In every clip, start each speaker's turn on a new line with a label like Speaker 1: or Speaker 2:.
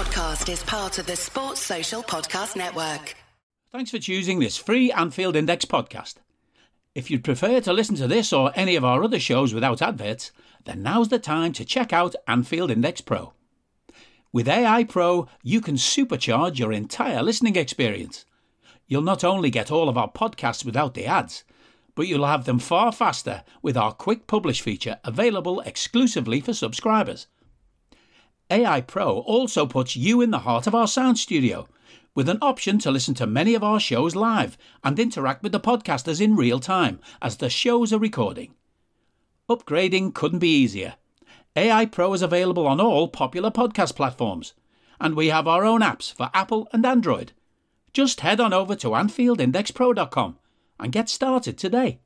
Speaker 1: podcast is part of the Sports Social Podcast Network.
Speaker 2: Thanks for choosing this free Anfield Index podcast. If you'd prefer to listen to this or any of our other shows without adverts, then now's the time to check out Anfield Index Pro. With AI Pro, you can supercharge your entire listening experience. You'll not only get all of our podcasts without the ads, but you'll have them far faster with our quick publish feature available exclusively for subscribers. AI Pro also puts you in the heart of our sound studio, with an option to listen to many of our shows live and interact with the podcasters in real time as the shows are recording. Upgrading couldn't be easier. AI Pro is available on all popular podcast platforms, and we have our own apps for Apple and Android. Just head on over to AnfieldIndexPro.com and get started today.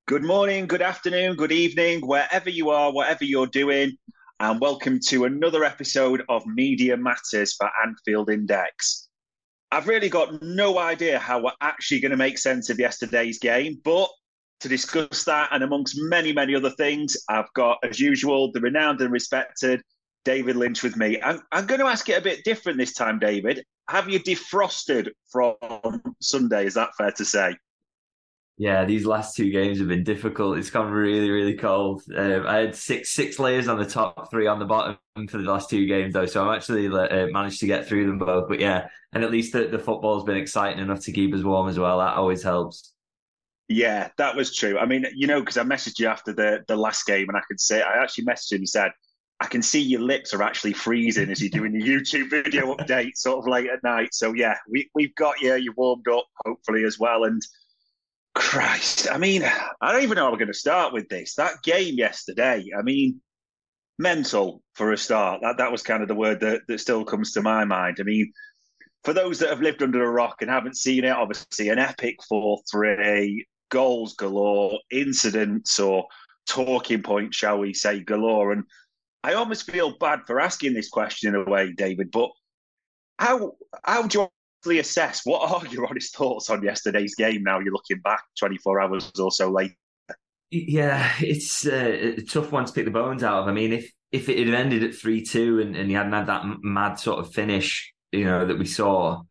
Speaker 3: Good morning, good afternoon, good evening, wherever you are, whatever you're doing, and welcome to another episode of Media Matters for Anfield Index. I've really got no idea how we're actually going to make sense of yesterday's game, but to discuss that and amongst many, many other things, I've got, as usual, the renowned and respected David Lynch with me. I'm going to ask it a bit different this time, David. Have you defrosted from Sunday? Is that fair to say?
Speaker 4: Yeah, these last two games have been difficult. It's gone really, really cold. I had six layers on the top, 3 on the bottom for the last two games, though. So I'm actually managed to get through them both. But yeah, and at least the football's been exciting enough to keep us warm as well. That always helps. Yeah,
Speaker 3: that was true. I mean, because I messaged you after the last game, and I actually messaged him and said, I can see your lips are actually freezing as you're doing the YouTube video update sort of late at night. So yeah, we've got you. You warmed up, hopefully, as well. And Christ, I mean, I don't even know how we're going to start with this. That game yesterday, I mean, mental for a start. That was kind of the word that still comes to my mind. I mean, for those that have lived under a rock and haven't seen it, obviously an epic 4-3, goals galore, incidents or talking points, shall we say, galore. And I almost feel bad for asking this question in a way, David, but how do you assess, what are your honest thoughts on yesterday's game now you're looking back 24 hours or so later?
Speaker 4: Yeah, it's a tough one to pick the bones out of. I mean, if it had ended at 3-2 and you hadn't had that mad sort of finish, that we saw,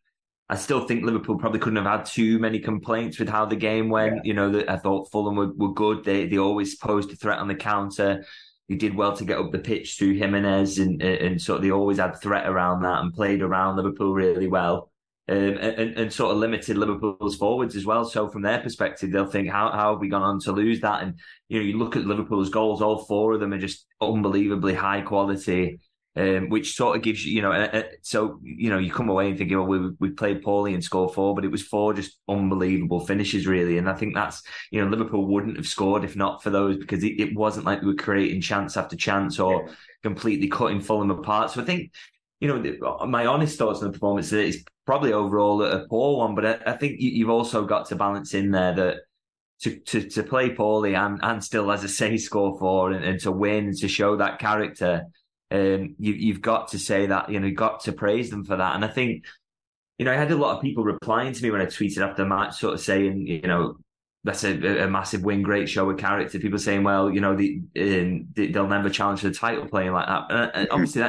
Speaker 4: I still think Liverpool probably couldn't have had too many complaints with how the game went. Yeah. I thought Fulham were good. They always posed a threat on the counter. He did well to get up the pitch through Jimenez and sort of they always had threat around that and played around Liverpool really well. And sort of limited Liverpool's forwards as well. So from their perspective, they'll think, how have we gone on to lose that? And, you look at Liverpool's goals, all 4 of them are just unbelievably high quality, which sort of gives you, so, you come away and think, well, we played poorly and scored 4, but it was 4 just unbelievable finishes, really. And I think that's, Liverpool wouldn't have scored if not for those, because it wasn't like we were creating chance after chance or completely cutting Fulham apart. So I think, my honest thoughts on the performance is probably overall a poor one, but I think you've also got to balance in there that to play poorly and still, as I say, score 4 and to win and to show that character, you've got to say that, you've got to praise them for that. And I think, I had a lot of people replying to me when I tweeted after the match, sort of saying, that's a massive win, great show of character. People saying, well, they'll never challenge for the title playing like that. And obviously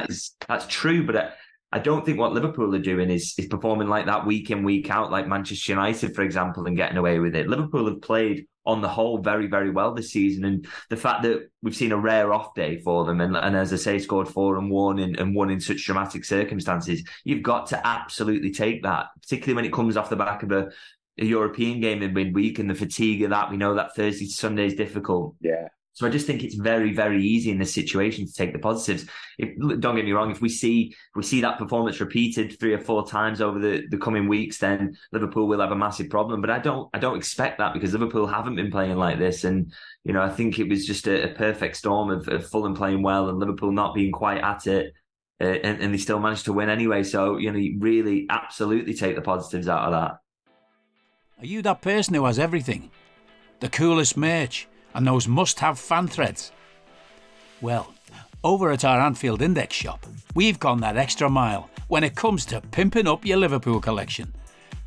Speaker 4: that's true, but I don't think what Liverpool are doing is performing like that week in, week out, like Manchester United, for example, and getting away with it. Liverpool have played on the whole very, very well this season. And the fact that we've seen a rare off day for them and as I say, scored 4 and won and won in such dramatic circumstances, you've got to absolutely take that, particularly when it comes off the back of a European game in midweek and the fatigue of that. We know that Thursday to Sunday is difficult.
Speaker 3: Yeah.
Speaker 4: So I just think it's very, very easy in this situation to take the positives. Don't get me wrong, if we see that performance repeated 3 or 4 times over the coming weeks, then Liverpool will have a massive problem. But I don't expect that, because Liverpool haven't been playing like this. And, I think it was just a perfect storm of Fulham playing well and Liverpool not being quite at it. And they still managed to win anyway. So, you really absolutely take the positives out of that.
Speaker 2: Are you that person who has everything? The coolest merch and those must-have fan threads? Well, over at our Anfield Index shop, we've gone that extra mile when it comes to pimping up your Liverpool collection.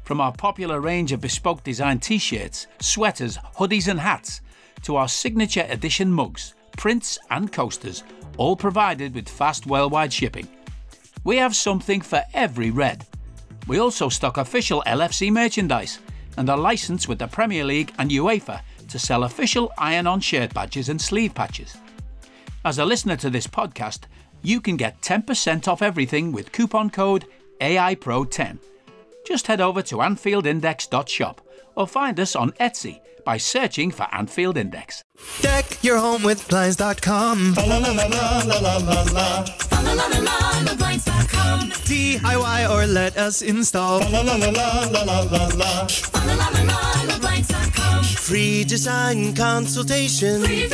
Speaker 2: From our popular range of bespoke design t-shirts, sweaters, hoodies and hats, to our signature edition mugs, prints and coasters, all provided with fast worldwide shipping. We have something for every red. We also stock official LFC merchandise and are licensed with the Premier League and UEFA to sell official iron-on shirt badges and sleeve patches. As a listener to this podcast, you can get 10% off everything with coupon code AIPRO10. Just head over to AnfieldIndex.shop or find us on Etsy by searching for Anfield Index.
Speaker 5: Deck your home with Blinds.com. La la la la la la la la. La la la la la Blinds.com. DIY or let us install. La la la la la la la la. La la la la Blinds.com. Free design consultation. Free.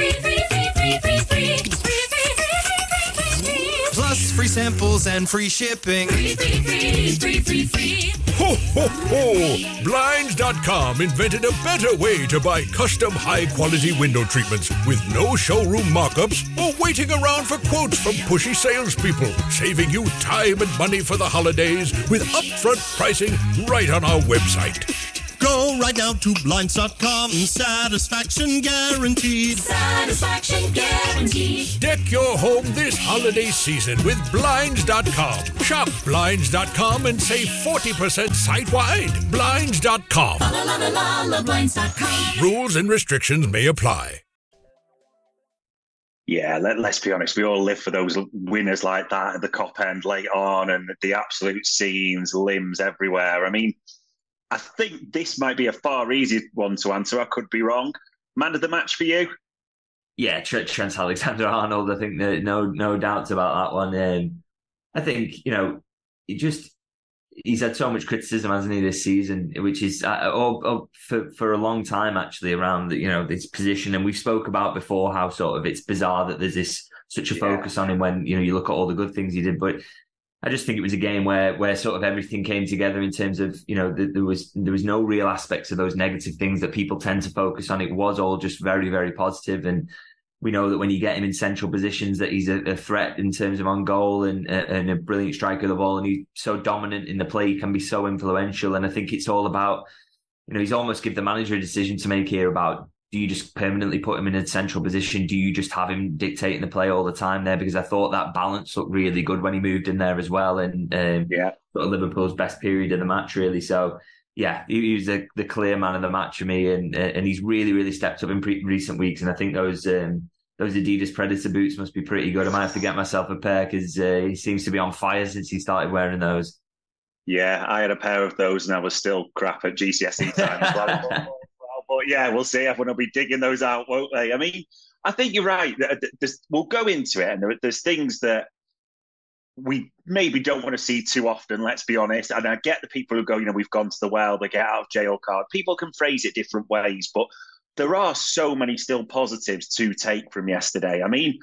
Speaker 5: Plus free samples and free shipping. Free.
Speaker 6: Ho, ho, ho! Blinds.com invented a better way to buy custom high-quality window treatments with no showroom mock-ups or waiting around for quotes from pushy salespeople, saving you time and money for the holidays with upfront pricing right on our website.
Speaker 5: Go right now to Blinds.com. Satisfaction guaranteed. Satisfaction guaranteed.
Speaker 6: Deck your home this holiday season with Blinds.com. Shop Blinds.com and save 40% site-wide. Blinds.com.
Speaker 5: Blinds.com.
Speaker 6: Rules and restrictions may apply.
Speaker 3: Yeah, let's be honest. We all live for those winners like that at the Cop End late on and the absolute scenes, limbs everywhere. I mean, I think this might be a far easier one to answer. I could be wrong. Man of the match for you?
Speaker 4: Yeah, Trent Alexander-Arnold. I think that no doubts about that one. I think, he's had so much criticism, hasn't he, this season, which is for a long time actually around this position. And we spoke about before how sort of it's bizarre that there's such a focus on him when you look at all the good things he did, but I just think it was a game where sort of everything came together in terms of, there was no real aspects of those negative things that people tend to focus on. It was all just very, very positive. And we know that when you get him in central positions that he's a threat in terms of on goal and a brilliant striker of the ball. And he's so dominant in the play, he can be so influential. And I think it's all about, he's almost give the manager a decision to make here about, do you just permanently put him in a central position? Do you just have him dictating the play all the time there? Because I thought that balance looked really good when he moved in there as well. And sort of Liverpool's best period of the match, really. So, yeah, he was the clear man of the match for me. And he's really, really stepped up in recent weeks. And I think those Adidas Predator boots must be pretty good. I might have to get myself a pair because he seems to be on fire since he started wearing those.
Speaker 3: Yeah, I had a pair of those and I was still crap at GCSE time as well. But yeah, we'll see. Everyone will be digging those out, won't they? I mean, I think you're right. We'll go into it, and there's things that we maybe don't want to see too often, let's be honest. And I get the people who go, we've gone to the well, they get out of jail card. People can phrase it different ways, but there are so many still positives to take from yesterday. I mean,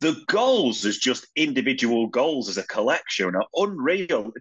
Speaker 3: the goals as just individual goals as a collection are unreal.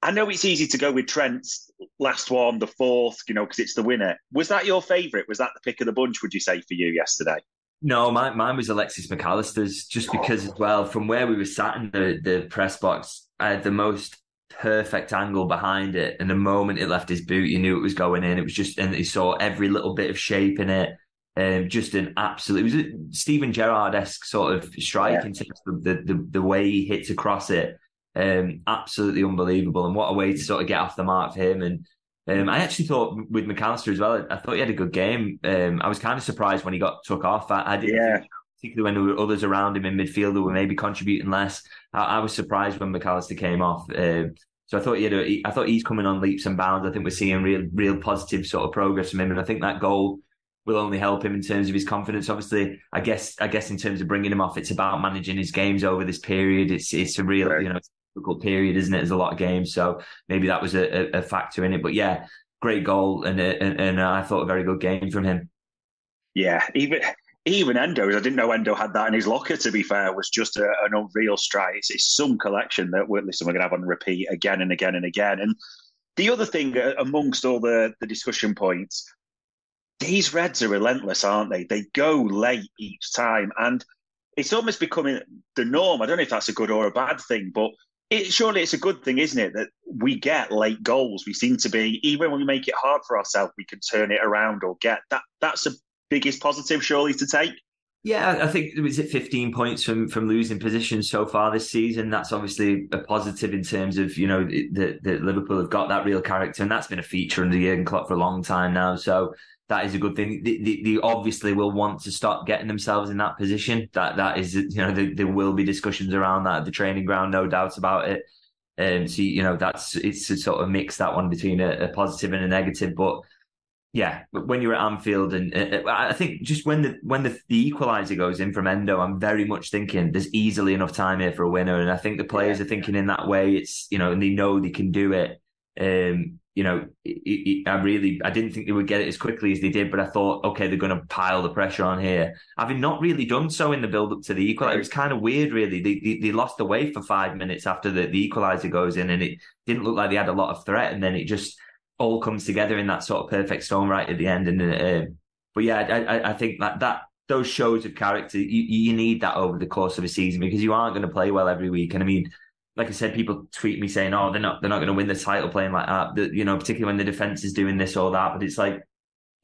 Speaker 3: I know it's easy to go with Trent's last one, the fourth, because it's the winner. Was that your favourite? Was that the pick of the bunch, would you say, for you yesterday?
Speaker 4: No, mine was Alexis McAllister's, just because as well, from where we were sat in the press box, I had the most perfect angle behind it. And the moment it left his boot, you knew it was going in. It was just, and you saw every little bit of shape in it. Just an absolute, it was a Steven Gerrard-esque sort of strike in terms of the way he hits across it. Absolutely unbelievable, and what a way to sort of get off the mark for him. And I actually thought with McAllister as well, I thought he had a good game. I was kind of surprised when he got took off. I didn't think, particularly when there were others around him in midfield who were maybe contributing less. I was surprised when McAllister came off. So I thought I thought he's coming on leaps and bounds. I think we're seeing real positive sort of progress from him, and I think that goal will only help him in terms of his confidence. Obviously, I guess in terms of bringing him off, it's about managing his games over this period. It's a real difficult period, isn't it? There's a lot of games, so maybe that was a factor in it. But yeah, great goal, and I thought a very good game from him.
Speaker 3: Yeah, even Endo's, I didn't know Endo had that in his locker, to be fair, was just an unreal strike. It's some collection that we're going to have on repeat again and again and again. And the other thing, amongst all the discussion points, these Reds are relentless, aren't they? They go late each time, and it's almost becoming the norm. I don't know if that's a good or a bad thing, but surely it's a good thing, isn't it, that we get late goals? We seem to be, even when we make it hard for ourselves, we can turn it around or get that. That's the biggest positive, surely, to take.
Speaker 4: Yeah, I think it was at 15 points from losing positions so far this season. That's obviously a positive in terms of, that Liverpool have got that real character, and that's been a feature under Jurgen Klopp for a long time now. So that is a good thing. They obviously will want to start getting themselves in that position. That is, there will be discussions around that at the training ground, no doubt about it. So it's a sort of mix, that one, between a positive and a negative, but. Yeah, but when you're at Anfield, and I think just when the equaliser goes in from Endo, I'm very much thinking there's easily enough time here for a winner, and I think the players are thinking in that way. It's and they know they can do it. I didn't think they would get it as quickly as they did, but I thought, okay, they're going to pile the pressure on here, having not really done so in the build up to the equaliser. It was kind of weird, really. They lost away for 5 minutes after the equaliser goes in, and it didn't look like they had a lot of threat, and then it just all comes together in that sort of perfect storm right at the end. And but yeah, I think that those shows of character, you need that over the course of a season, because you aren't going to play well every week. And I mean, like I said, people tweet me saying, "Oh, they're not going to win the title playing like that." Particularly when the defense is doing this or that. But it's like,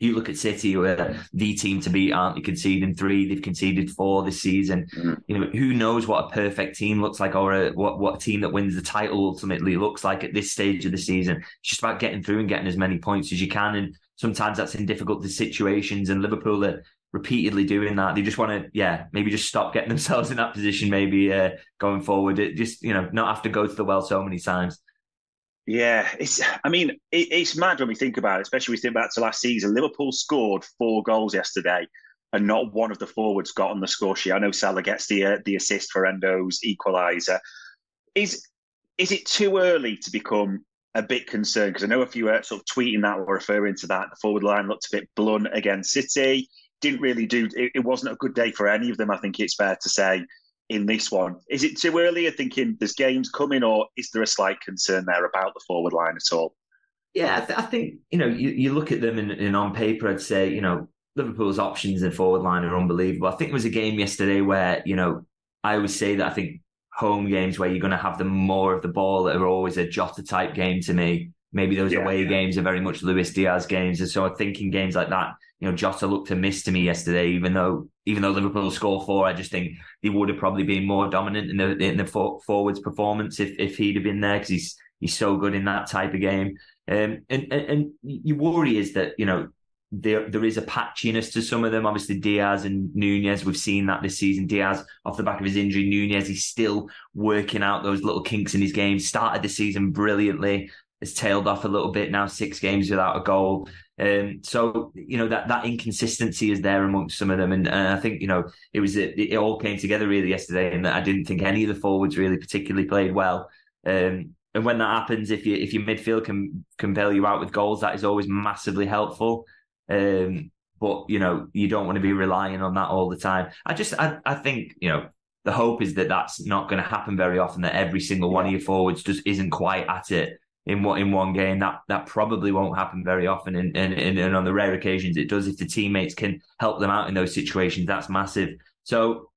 Speaker 4: you look at City, who are the team to beat, aren't they? Conceding 3, they've conceded 4 this season. Who knows what a perfect team looks like, or what team that wins the title ultimately looks like at this stage of the season. It's just about getting through and getting as many points as you can, and sometimes that's in difficult situations. And Liverpool are repeatedly doing that. They just want to, maybe just stop getting themselves in that position. Maybe going forward, not have to go to the well so many times.
Speaker 3: Yeah, it's mad when we think about it, especially when we think back to last season. Liverpool scored 4 goals yesterday, and not one of the forwards got on the score sheet. I know Salah gets the assist for Endo's equaliser. Is it too early to become a bit concerned? Because I know a few sort of tweeting that or referring to that. The forward line looked a bit blunt against City. Didn't really do. It wasn't a good day for any of them, I think it's fair to say, in this one. Is it too early? You're thinking there's games coming, or is there a slight concern there about the forward line at all?
Speaker 4: Yeah, I think, you look at them and on paper, I'd say, Liverpool's options in forward line are unbelievable. I think there was a game yesterday where, I always say that I think home games where you're going to have the more of the ball are always a Jota type game to me. Maybe those away games are very much Luis Diaz games. And so I think in games like that, Jota looked a miss to me yesterday, even though Liverpool scored 4, I just think he would have probably been more dominant in the forwards performance if he'd have been there, because he's so good in that type of game. And your worry is that, there is a patchiness to some of them. Obviously, Diaz and Nunez, we've seen that this season. Diaz, off the back of his injury, Nunez, he's still working out those little kinks in his game. Started the season brilliantly, has tailed off a little bit now, 6 games without a goal. So, that inconsistency is there amongst some of them. And I think, it all came together really yesterday, and I didn't think any of the forwards really particularly played well. And when that happens, if your midfield can bail you out with goals, that is always massively helpful. But, you don't want to be relying on that all the time. I think, the hope is that that's not going to happen very often, that every single one of your forwards just isn't quite at it in one game. That probably won't happen very often, and on the rare occasions it does. If the teammates can help them out in those situations, that's massive. So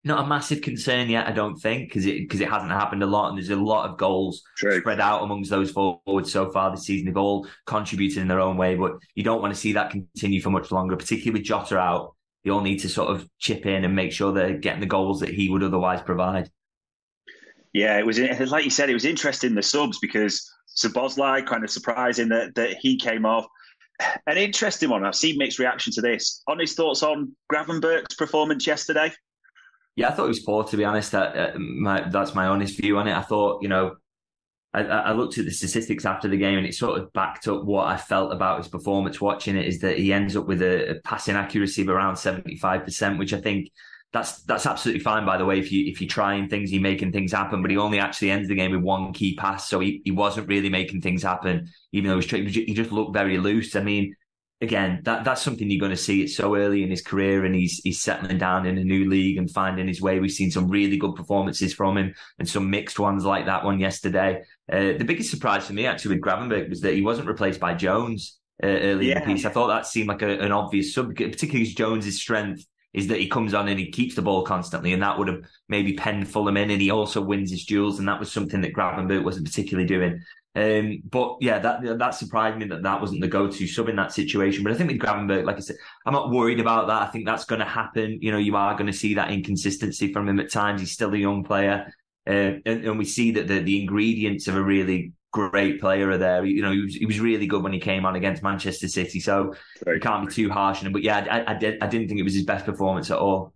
Speaker 4: not a massive concern yet, I don't think, because it hasn't happened a lot, and there's a lot of goals spread out amongst those forwards so far this season. They've all contributed in their own way, but you don't want to see that continue for much longer, particularly with Jota out. They all need to sort of chip in and make sure they're getting the goals that he would otherwise provide.
Speaker 3: Yeah, it was, like you said, it was interesting, the subs, because Szoboszlai, kind of surprising that he came off. An interesting one. I've seen mixed reaction to this. Honest thoughts on Gravenberch's performance yesterday?
Speaker 4: Yeah, I thought it was poor, to be honest. That's my honest view on it. I thought, I looked at the statistics after the game, and it sort of backed up what I felt about his performance watching it, is that he ends up with a passing accuracy of around 75%, which I think that's absolutely fine, by the way, if you're trying things, you're making things happen, but he only actually ends the game with 1 key pass, so he wasn't really making things happen, even though he just looked very loose. I mean, again, that's something you're going to see. It's so early in his career, and he's settling down in a new league and finding his way. We've seen some really good performances from him, and some mixed ones like that one yesterday. The biggest surprise for me, actually, with Gravenberch was that he wasn't replaced by Jones early in the piece. I thought that seemed like an obvious sub, particularly Jones' strength is that he comes on and he keeps the ball constantly, and that would have maybe penned Fulham in, and he also wins his duels, and that was something that Gravenberch wasn't particularly doing. But yeah, that surprised me that wasn't the go-to sub in that situation. But I think with Gravenberch, like I said, I'm not worried about that. I think that's going to happen. You are going to see that inconsistency from him at times. He's still a young player. And we see that the ingredients of a really great player are there. He was really good when he came on against Manchester City. So you can't be too harsh on him. But yeah, I didn't think it was his best performance at all.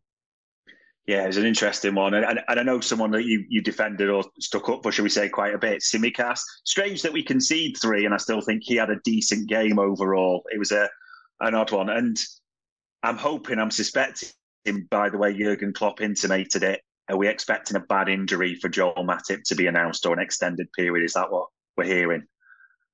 Speaker 3: Yeah, it's an interesting one. And I know someone that you defended or stuck up for, shall we say, quite a bit, Tsimikas. Strange that we concede 3, and I still think he had a decent game overall. It was an odd one. And I'm suspecting, by the way Jurgen Klopp intimated it, are we expecting a bad injury for Joel Matip to be announced or an extended period? Is that what we're hearing?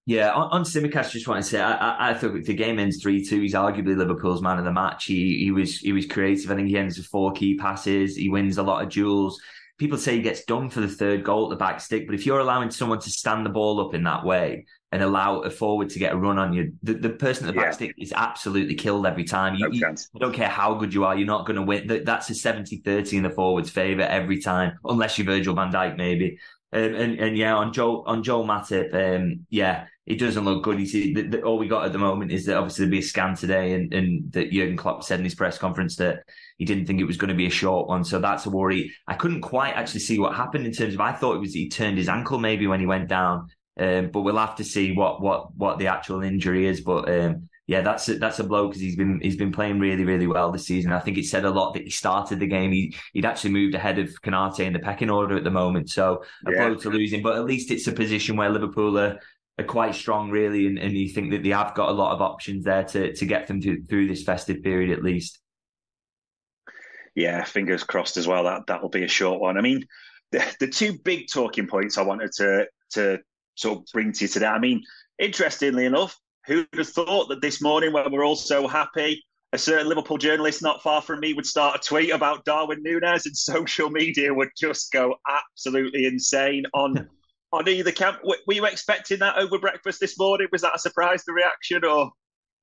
Speaker 4: Yeah, on Tsimikas, just want to say, I thought the game ends 3-2. He's arguably Liverpool's man of the match. He was creative. I think he ends with 4 key passes. He wins a lot of duels. People say he gets done for the third goal at the back stick, but if you're allowing someone to stand the ball up in that way and allow a forward to get a run on you, the person at the back stick is absolutely killed every time. You don't care how good you are, you're not going to win. That's a 70-30 in the forward's favour every time, unless you're Virgil van Dijk maybe. And yeah, on Joel Matip, it doesn't look good. All we got at the moment is that obviously there'll be a scan today, and that Jurgen Klopp said in his press conference that he didn't think it was going to be a short one. So that's a worry. I couldn't quite actually see what happened in terms of, I thought it was he turned his ankle maybe when he went down. But we'll have to see what the actual injury is. But yeah, that's a blow, because he's been playing really, really well this season. I think it said a lot that he started the game. He'd actually moved ahead of Konate in the pecking order at the moment. So a blow to lose him. But at least it's a position where Liverpool are quite strong, really, and you think that they have got a lot of options there to get them through this festive period at least.
Speaker 3: Yeah, fingers crossed as well. That'll be a short one. I mean, the 2 big talking points I wanted to sort of bring to you today. I mean, interestingly enough, who'd have thought that this morning, when we're all so happy, a certain Liverpool journalist not far from me would start a tweet about Darwin Núñez, and social media would just go absolutely insane on either camp. Were you expecting that over breakfast this morning? Was that a surprise, the reaction, or?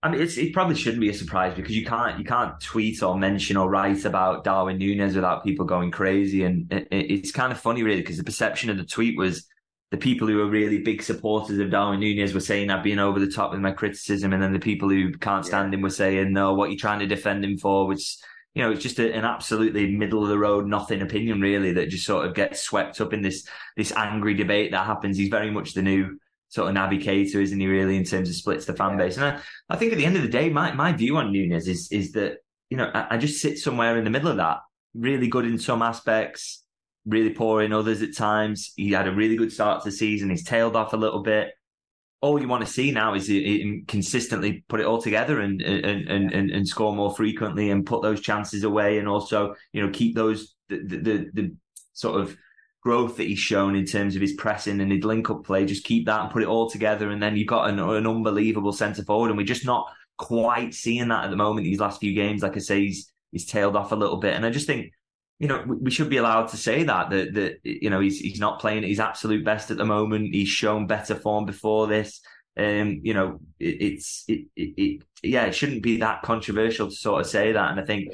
Speaker 4: I mean, it probably shouldn't be a surprise, because you can't tweet or mention or write about Darwin Núñez without people going crazy. And it's kind of funny, really, because the perception of the tweet was the people who are really big supporters of Darwin Núñez were saying I've been over the top with my criticism, and then the people who can't stand him were saying, no, what are you trying to defend him for? Which, it's just an absolutely middle of the road, nothing opinion, really, that just sort of gets swept up in this angry debate that happens. He's very much the new sort of navigator, isn't he, really, in terms of splits the fan base. And I think at the end of the day, my view on Núñez is that, I just sit somewhere in the middle of that. Really good in some aspects, really poor in others at times. He had a really good start to the season. He's tailed off a little bit. All you want to see now is him consistently put it all together and score more frequently and put those chances away, and also, keep those the sort of growth that he's shown in terms of his pressing and his link-up play. Just keep that and put it all together, and then you've got an unbelievable centre forward, and we're just not quite seeing that at the moment. These last few games, like I say, he's tailed off a little bit, and I just think, we should be allowed to say that he's not playing at his absolute best at the moment. He's shown better form before this. It shouldn't be that controversial to sort of say that. And I think,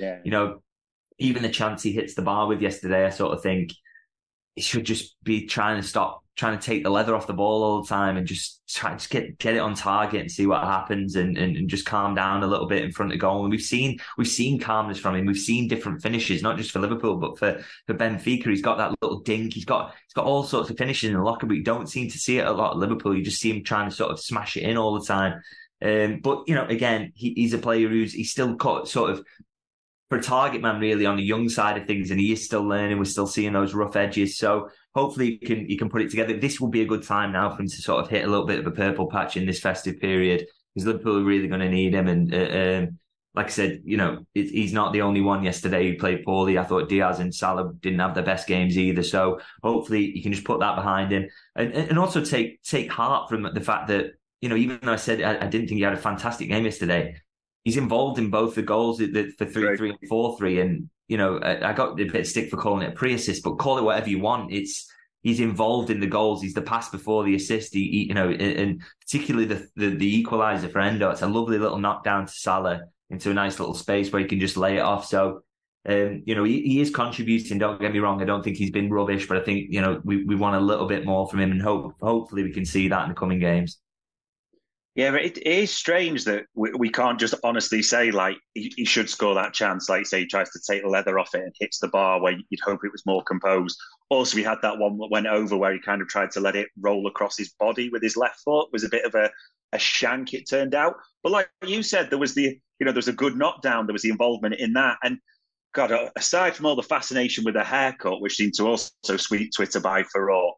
Speaker 4: even the chance he hits the bar with yesterday, I sort of think he should just be trying to take the leather off the ball all the time and just get it on target and see what happens, and just calm down a little bit in front of goal. And we've seen calmness from him. We've seen different finishes, not just for Liverpool, but for Benfica. He's got that little dink. He's got all sorts of finishes in the locker, but you don't seem to see it a lot at Liverpool. You just see him trying to sort of smash it in all the time. But again, he's a player he's still caught sort of, for a target man, really, on the young side of things, and he is still learning. We're still seeing those rough edges. So hopefully he can put it together. This will be a good time now for him to sort of hit a little bit of a purple patch in this festive period, because Liverpool are really going to need him. And like I said, he's not the only one yesterday who played poorly. I thought Diaz and Salah didn't have their best games either. So hopefully he can just put that behind him, and also take heart from the fact that, even though I said I didn't think he had a fantastic game yesterday, he's involved in both the goals for 3-3 and 4-3. And, I got a bit of stick for calling it a pre-assist, but call it whatever you want. He's involved in the goals. He's the pass before the assist. And particularly the equaliser for Endo. It's a lovely little knockdown to Salah into a nice little space where he can just lay it off. So He is contributing. Don't get me wrong. I don't think he's been rubbish, but I think we want a little bit more from him, and hopefully we can see that in the coming games.
Speaker 3: Yeah, but it is strange that we can't just honestly say, like, he should score that chance. Like you say, he tries to take the leather off it and hits the bar where you'd hope it was more composed. Also, we had that one that went over where he kind of tried to let it roll across his body with his left foot. It was a bit of a shank, it turned out. But like you said, there was there was a good knockdown. There was the involvement in that. And God, aside from all the fascination with the haircut, which seemed to also sweep Twitter by furore,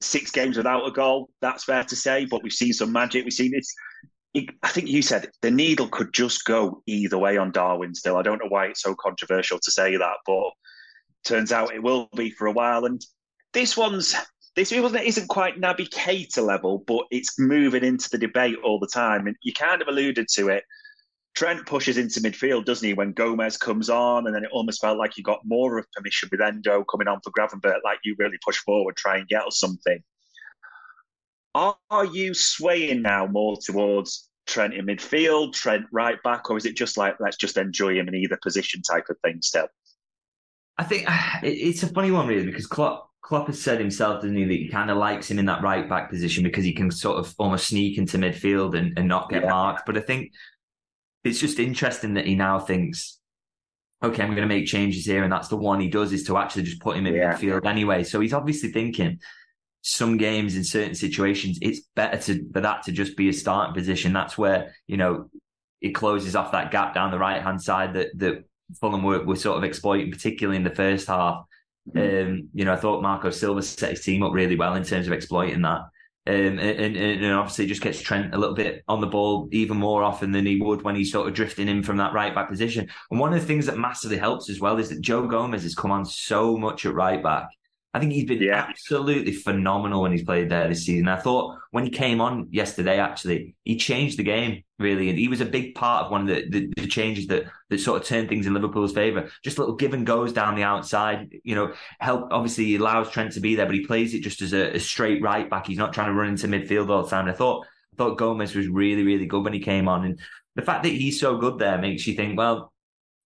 Speaker 3: 6 games without a goal, that's fair to say, but we've seen some magic. We've seen it. I think you said the needle could just go either way on Darwin still. I don't know why it's so controversial to say that, but turns out it will be for a while. And this isn't quite Naby Keita level, but it's moving into the debate all the time. And you kind of alluded to it. Trent pushes into midfield, doesn't he, when Gomez comes on, and then it almost felt like you got more of permission with Endo coming on for Gravenberch, like you really push forward, try and get us something. Are you swaying now more towards Trent in midfield, Trent right back, or is it just like, let's just enjoy him in either position type of thing still?
Speaker 4: I think it's a funny one, really, because Klopp has said himself, doesn't he, that he kind of likes him in that right back position because he can sort of almost sneak into midfield and not get marked. But I think it's just interesting that he now thinks, okay, I'm going to make changes here, and that's the one he does, is to actually just put him in midfield anyway. So he's obviously thinking some games in certain situations, it's better for that to just be a starting position. That's where, it closes off that gap down the right-hand side that Fulham were sort of exploiting, particularly in the first half. I thought Marco Silva set his team up really well in terms of exploiting that. And obviously it just gets Trent a little bit on the ball even more often than he would when he's sort of drifting in from that right back position. And one of the things that massively helps as well is that Joe Gomez has come on so much at right back. I think he's been absolutely phenomenal when he's played there this season. I thought when he came on yesterday, actually, he changed the game, really. And he was a big part of one of the changes that sort of turned things in Liverpool's favour. Just little give and goes down the outside, help. Obviously, he allows Trent to be there, but he plays it just as a straight right back. He's not trying to run into midfield all the time. And I thought Gomez was really, really good when he came on. And the fact that he's so good there makes you think, well,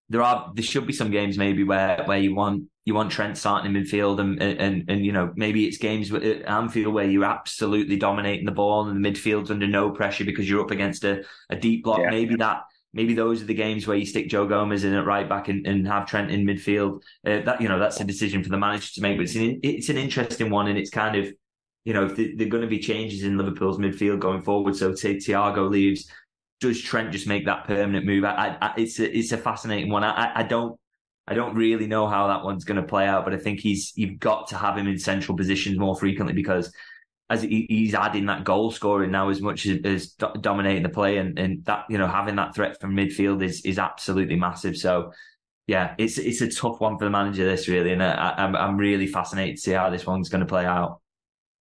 Speaker 4: there should be some games maybe where you want Trent starting in midfield and maybe it's games at Anfield where you're absolutely dominating the ball and the midfield's under no pressure because you're up against a deep block. Maybe those are the games where you stick Joe Gomez in at right back and have Trent in midfield. That's a decision for the manager to make, but it's an interesting one, and it's kind of, if there are going to be changes in Liverpool's midfield going forward. So say Thiago leaves, does Trent just make that permanent move? It's a fascinating one. I don't really know how that one's going to play out, but I think you've got to have him in central positions more frequently because as he's adding that goal scoring now as much as dominating the play, and that having that threat from midfield is absolutely massive. So yeah, it's a tough one for the manager, this, really, and I'm really fascinated to see how this one's going to play out.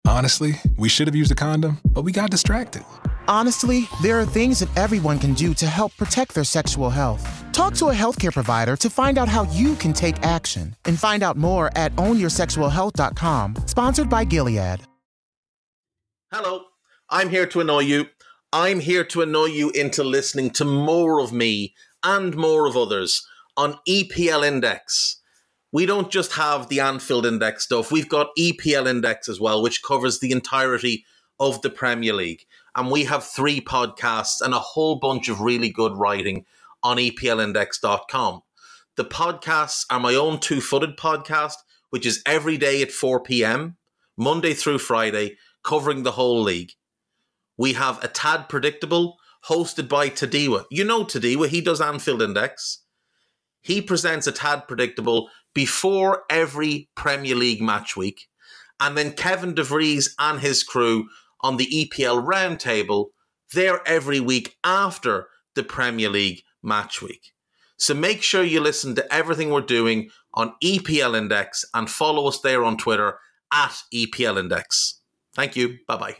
Speaker 7: Honestly, we should have used a condom, but we got distracted.
Speaker 8: Honestly, there are things that everyone can do to help protect their sexual health. Talk to a healthcare provider to find out how you can take action. And find out more at OwnYourSexualHealth.com. Sponsored by Gilead.
Speaker 9: Hello, I'm here to annoy you. I'm here to annoy you into listening to more of me and more of others on EPL Index. We don't just have the Anfield Index stuff. We've got EPL Index as well, which covers the entirety of the Premier League. And we have 3 podcasts and a whole bunch of really good writing on EPLindex.com. The podcasts are my own two-footed podcast, which is every day at 4 p.m, Monday through Friday, covering the whole league. We have A Tad Predictable, hosted by Tadiwa. You know Tadiwa, he does Anfield Index. He presents A Tad Predictable before every Premier League match week. And then Kevin De Vries and his crew on the EPL Roundtable, they're every week after the Premier League match week. So make sure you listen to everything we're doing on EPL Index and follow us there on Twitter at EPL Index. Thank you. Bye-bye.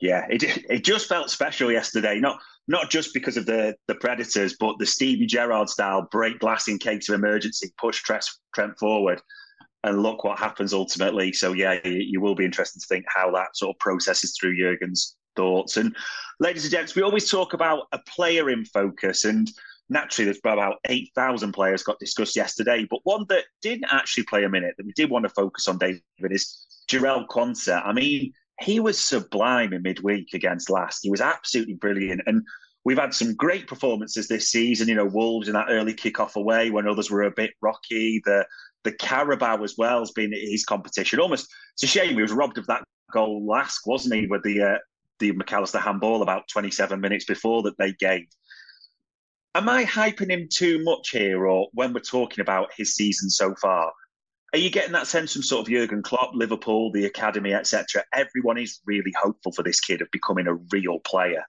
Speaker 3: Yeah, it just felt special yesterday. Not just because of the Predators, but the Stevie Gerrard style break glass in case of emergency, push Trent forward, and look what happens ultimately. So yeah, you will be interested to think how that sort of processes through Jurgen's thoughts. And ladies and gents, we always talk about a player in focus, and naturally, there's about 8,000 players got discussed yesterday. But one that didn't actually play a minute that we did want to focus on, David, is Jarell Quansah. I mean, he was sublime in midweek against Last. He was absolutely brilliant. And we've had some great performances this season. You know, Wolves in that early kickoff away when others were a bit rocky. The Carabao as well has been his competition. Almost, it's a shame he was robbed of that goal last, wasn't he, with the McAllister handball about 27 minutes before that they gained. Am I hyping him too much here, or when we're talking about his season so far? Are you getting that sense from sort of Jurgen Klopp, Liverpool, the academy, etc.? Everyone is really hopeful for this kid of becoming a real player.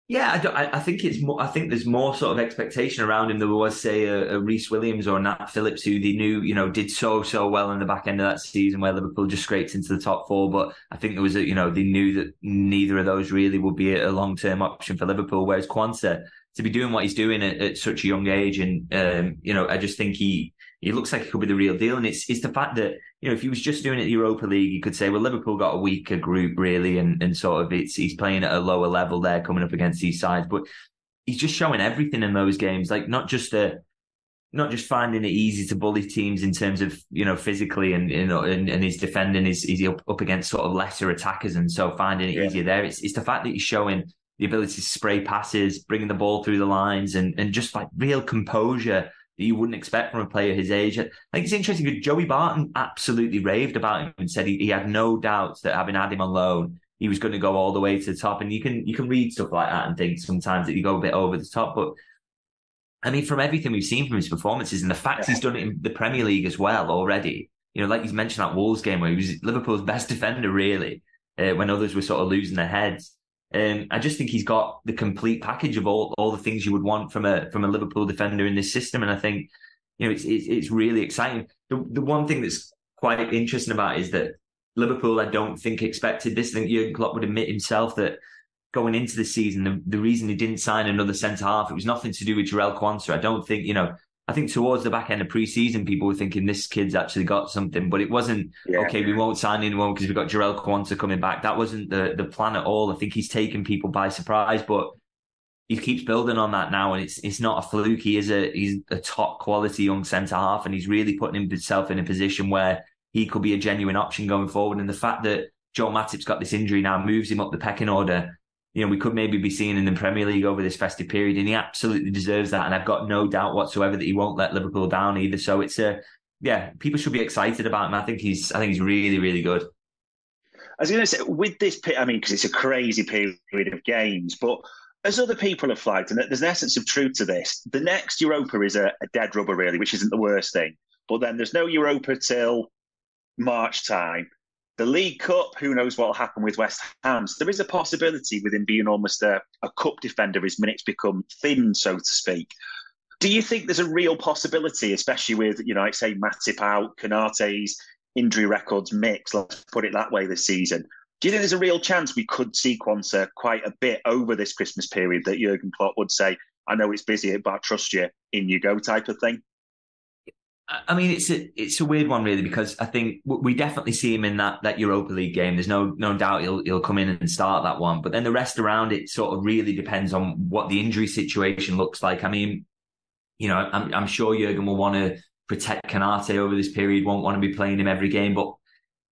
Speaker 4: Yeah, I think it's more. I think there's more sort of expectation around him than there was, say, a Reece Williams or Nat Phillips, who they knew, did so well in the back end of that season where Liverpool just scraped into the top four. But I think there was they knew that neither of those really would be a long-term option for Liverpool. Whereas Quansah, to be doing what he's doing at such a young age, and I just think he looks like he could be the real deal. And it's the fact that, if he was just doing it in the Europa League, you could say, well, Liverpool got a weaker group really, and sort of he's playing at a lower level there coming up against these sides. But he's just showing everything in those games, like not just finding it easy to bully teams in terms of, physically and his defending is up against sort of lesser attackers, and so finding it easier there. It's the fact that he's showing the ability to spray passes, bringing the ball through the lines, and just like real composure that you wouldn't expect from a player his age. I think it's interesting because Joey Barton absolutely raved about him and said he had no doubts that having had him on loan, he was going to go all the way to the top. And you can read stuff like that and think sometimes that you go a bit over the top. But I mean, from everything we've seen from his performances and the fact he's done it in the Premier League as well already, like he's mentioned that Wolves game where he was Liverpool's best defender really, when others were sort of losing their heads. I just think he's got the complete package of all the things you would want from a Liverpool defender in this system, and I think it's really exciting. The one thing that's quite interesting about it is that Liverpool, I don't think expected this. I think Jurgen Klopp would admit himself that going into the season, the reason he didn't sign another centre half, it was nothing to do with Jarell Quansah. I don't think I think towards the back end of pre-season, people were thinking this kid's actually got something, but it wasn't, we won't sign anyone because we've got Jarell Quansah coming back. That wasn't the plan at all. I think he's taken people by surprise, but he keeps building on that now, and it's not a fluke. He's a top quality young centre-half, and he's really putting himself in a position where he could be a genuine option going forward. And the fact that Joel Matip's got this injury now moves him up the pecking order. We could maybe be seeing him in the Premier League over this festive period, and he absolutely deserves that. And I've got no doubt whatsoever that he won't let Liverpool down either. So it's people should be excited about him. I think he's really, really good.
Speaker 3: I was going to say, with this, I mean, because it's a crazy period of games, but as other people have flagged, and there's an essence of truth to this, the next Europa is a dead rubber, really, which isn't the worst thing. But then there's no Europa till March time. The League Cup, who knows what will happen with West Ham. So there is a possibility with him being almost a cup defender, his minutes become thin, so to speak. Do you think there's a real possibility, especially with, like say, Matip out, Konaté's injury records mixed, let's put it that way, this season? Do you think there's a real chance we could see Quansah quite a bit over this Christmas period that Jurgen Klopp would say, I know it's busy, but I trust you, in you go type of thing?
Speaker 4: I mean, it's a weird one, really, because I think we definitely see him in that Europa League game. There's no doubt he'll come in and start that one. But then the rest around it sort of really depends on what the injury situation looks like. I mean, I'm sure Jurgen will want to protect Konaté over this period, won't want to be playing him every game. But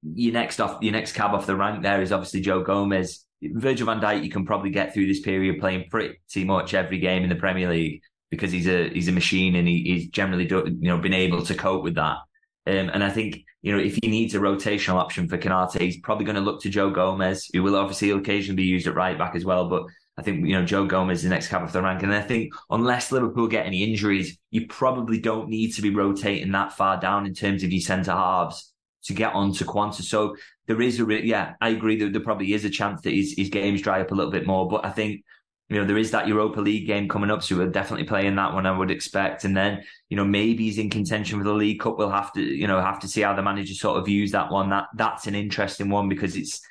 Speaker 4: your next cab off the rank there is obviously Joe Gomez. Virgil van Dijk, you can probably get through this period playing pretty much every game in the Premier League, because he's a machine, and he's generally been able to cope with that. And I think if he needs a rotational option for Konaté, he's probably going to look to Joe Gomez, who will obviously occasionally be used at right back as well. But I think Joe Gomez is the next cab off the rank. And I think unless Liverpool get any injuries, you probably don't need to be rotating that far down in terms of your centre halves to get onto Quansah. So there is I agree that there probably is a chance that his games dry up a little bit more. But I think there is that Europa League game coming up, so we'll definitely play in that one, I would expect. And then, maybe he's in contention for the League Cup. We'll have to see how the manager sort of views that one. That's an interesting one because it's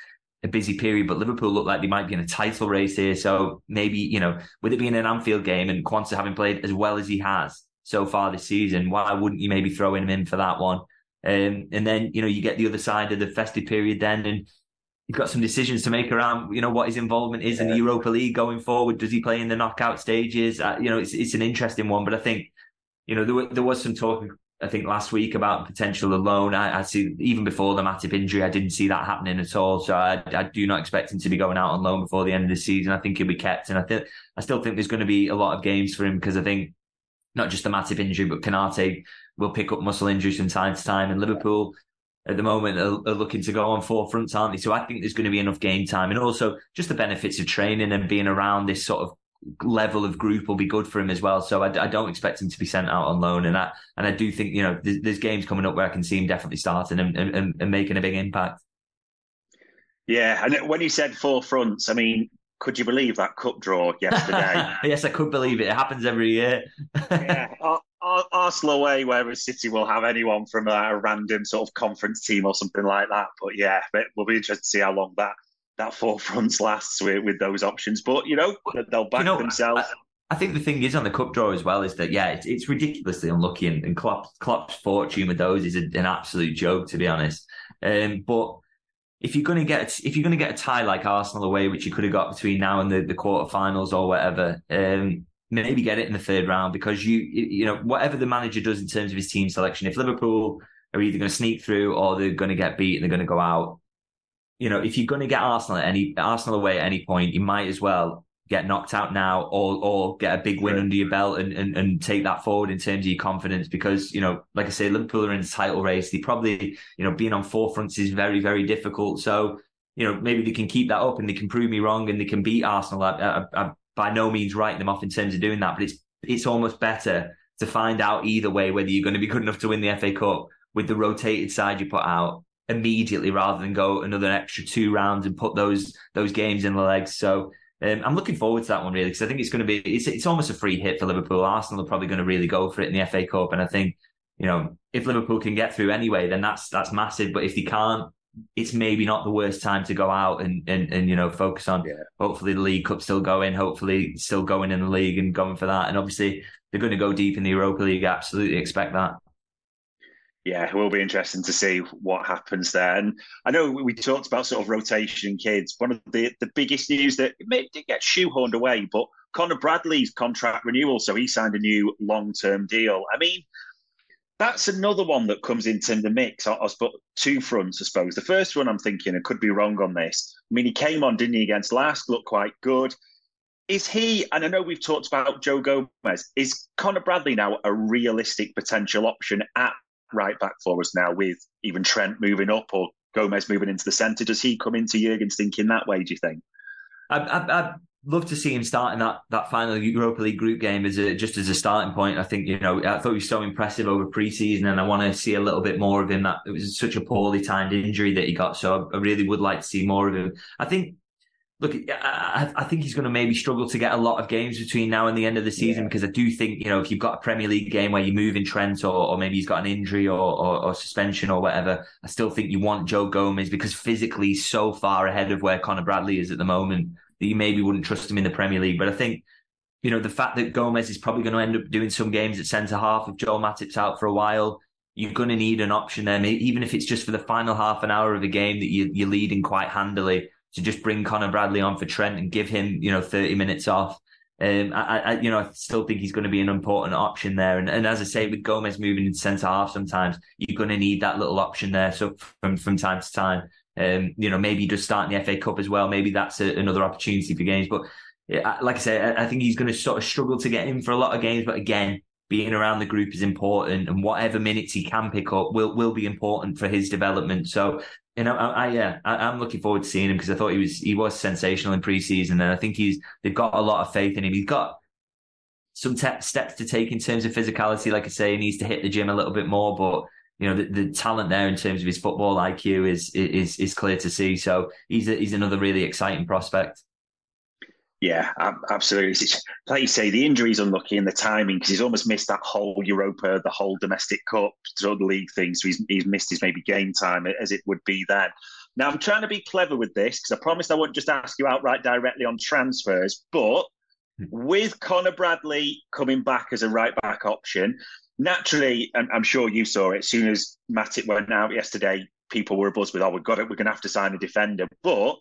Speaker 4: a busy period, but Liverpool look like they might be in a title race here. So maybe, with it being an Anfield game and Quansah having played as well as he has so far this season, why wouldn't you maybe throw him in for that one? And then, you get the other side of the festive period then, and You've got some decisions to make around, what his involvement is in the Europa League going forward. Does he play in the knockout stages? It's an interesting one, but I think, there was some talk, I think, last week about potential loan. I see, even before the Matip injury, I didn't see that happening at all. So I do not expect him to be going out on loan before the end of the season. I think he'll be kept. And I still think there's going to be a lot of games for him, because I think not just the Matip injury, but Konate will pick up muscle injuries from time to time. And Liverpool at the moment are looking to go on four fronts, aren't they? So I think there's going to be enough game time. And also just the benefits of training and being around this sort of level of group will be good for him as well. So I don't expect him to be sent out on loan. And I do think, there's games coming up where I can see him definitely starting and making a big impact.
Speaker 3: Yeah, and when you said four fronts, I mean, could you believe that cup draw yesterday?
Speaker 4: Yes, I could believe it. It happens every year.
Speaker 3: Yeah, Arsenal away, whereas City will have anyone from a random sort of conference team or something like that. But yeah, we'll be interested to see how long that four fronts lasts with those options. But, they'll back themselves.
Speaker 4: I think the thing is on the cup draw as well is that, it's ridiculously unlucky, and Klopp's fortune with those is an absolute joke, to be honest. But if you're going to get a tie like Arsenal away, which you could have got between now and the quarterfinals or whatever, maybe get it in the third round, because whatever the manager does in terms of his team selection, if Liverpool are either going to sneak through or they're going to get beat and they're going to go out, if you're going to get Arsenal away at any point, you might as well get knocked out now or get a big win under your belt and take that forward in terms of your confidence, because, like I say, Liverpool are in the title race. They probably, being on four fronts is very, very difficult. So, maybe they can keep that up and they can prove me wrong and they can beat Arsenal. I by no means writing them off in terms of doing that, but it's almost better to find out either way whether you're going to be good enough to win the FA Cup with the rotated side you put out immediately, rather than go another extra 2 rounds and put those games in the legs. So I'm looking forward to that one, really, because I think it's going to be it's almost a free hit for Liverpool. Arsenal are probably going to really go for it in the FA Cup, and I think if Liverpool can get through anyway, then that's massive. But if they can't, it's maybe not the worst time to go out and focus on hopefully the League Cup still going, hopefully still going in the league and going for that. And obviously they're going to go deep in the Europa League. I absolutely expect that.
Speaker 3: Yeah, it will be interesting to see what happens there. And I know we talked about sort of rotation kids. One of the biggest news that did get shoehorned away, but Conor Bradley's contract renewal, so he signed a new long-term deal. I mean, that's another one that comes into the mix. I suppose 2 fronts, I suppose. The first one I'm thinking, I could be wrong on this. I mean, he came on, didn't he, against Lask, looked quite good. Is he, and I know we've talked about Joe Gomez, is Conor Bradley now a realistic potential option at right back for us now, with even Trent moving up or Gomez moving into the centre? Does he come into Jurgen's thinking that way, do you think?
Speaker 4: I'd love to see him starting that final Europa League group game as a starting point. I think, I thought he was so impressive over pre-season, and I want to see a little bit more of him. That it was such a poorly timed injury that he got, so I really would like to see more of him. I think he's going to maybe struggle to get a lot of games between now and the end of the season, because I do think, if you've got a Premier League game where you move in Trent or maybe he's got an injury or suspension or whatever, I still think you want Joe Gomez, because physically he's so far ahead of where Conor Bradley is at the moment that you maybe wouldn't trust him in the Premier League. But I think, the fact that Gomez is probably going to end up doing some games at centre-half if Joel Matip's out for a while, you're going to need an option there, even if it's just for the final half an hour of a game that you're leading quite handily, to just bring Conor Bradley on for Trent and give him, 30 minutes off. I still think he's going to be an important option there. And as I say, with Gomez moving into centre half, sometimes you're going to need that little option there. So from time to time, maybe just starting the FA Cup as well. Maybe that's another opportunity for games. But like I say, I think he's going to sort of struggle to get in for a lot of games. But again, being around the group is important, and whatever minutes he can pick up will be important for his development. So, I'm looking forward to seeing him, because I thought he was sensational in pre-season, and I think they've got a lot of faith in him. He's got some steps to take in terms of physicality. Like I say, he needs to hit the gym a little bit more, but the talent there in terms of his football IQ is clear to see. So he's another really exciting prospect.
Speaker 3: Yeah, absolutely. Like you say, the injury's unlucky and the timing, because he's almost missed that whole Europa, the whole domestic cup, sort of the league thing. So he's missed his maybe game time, as it would be then. Now, I'm trying to be clever with this, because I promised I wouldn't just ask you outright directly on transfers. But with Conor Bradley coming back as a right back option, naturally, and I'm sure you saw it, as soon as Matip went out yesterday, people were abuzz with, we're going to have to sign a defender. But